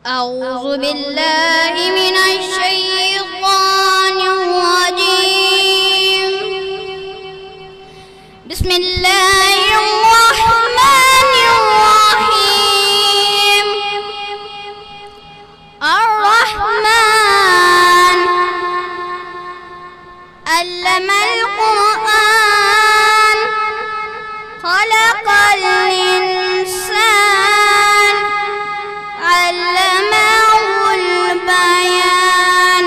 أعوذ بالله من الشيطان الرجيم. بسم الله الرحمن الرحيم. الرحمن علم القرآن خلق الإنسان علمه البيان.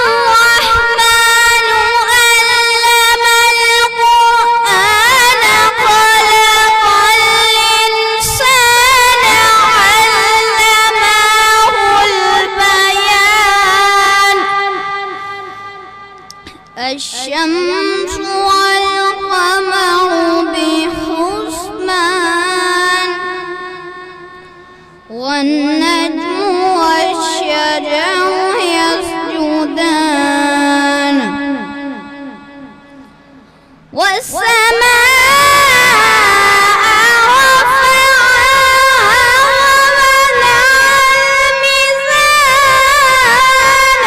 الرحمن علم القرآن خلق الإنسان علمه البيان. الشمس والقمر بحسبان والنجم والشجر يسجدان والسماء رفعها ووضع الميزان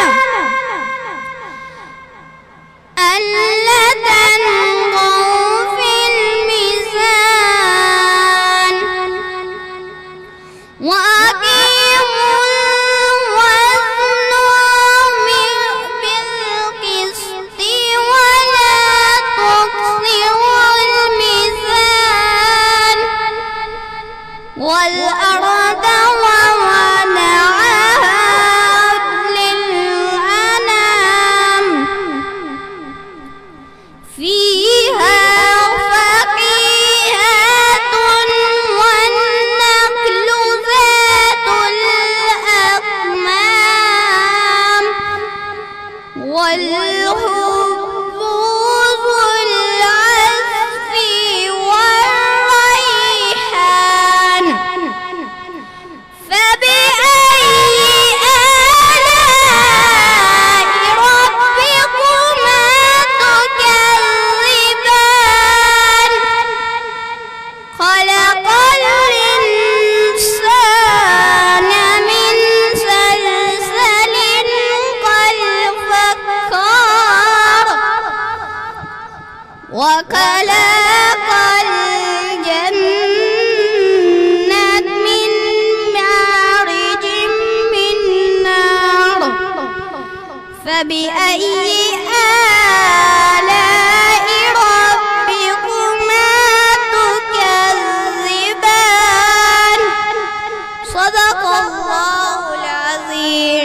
ألا تطغوا في الميزان وأقيموا الوزن بالقسط ولا تخسروا الميزان والأرض ووضعها للأنام فيها فاكهة والنخل ذات الأكمام والحب ذو العصف والريحان. فبأي آلاء ربكما تكذبان؟ خلق الإنسان من صلصال كالفخار وخلق الجنة من مارج من نار. فبأي آلاء ربكما تكذبان؟ صدق الله العظيم.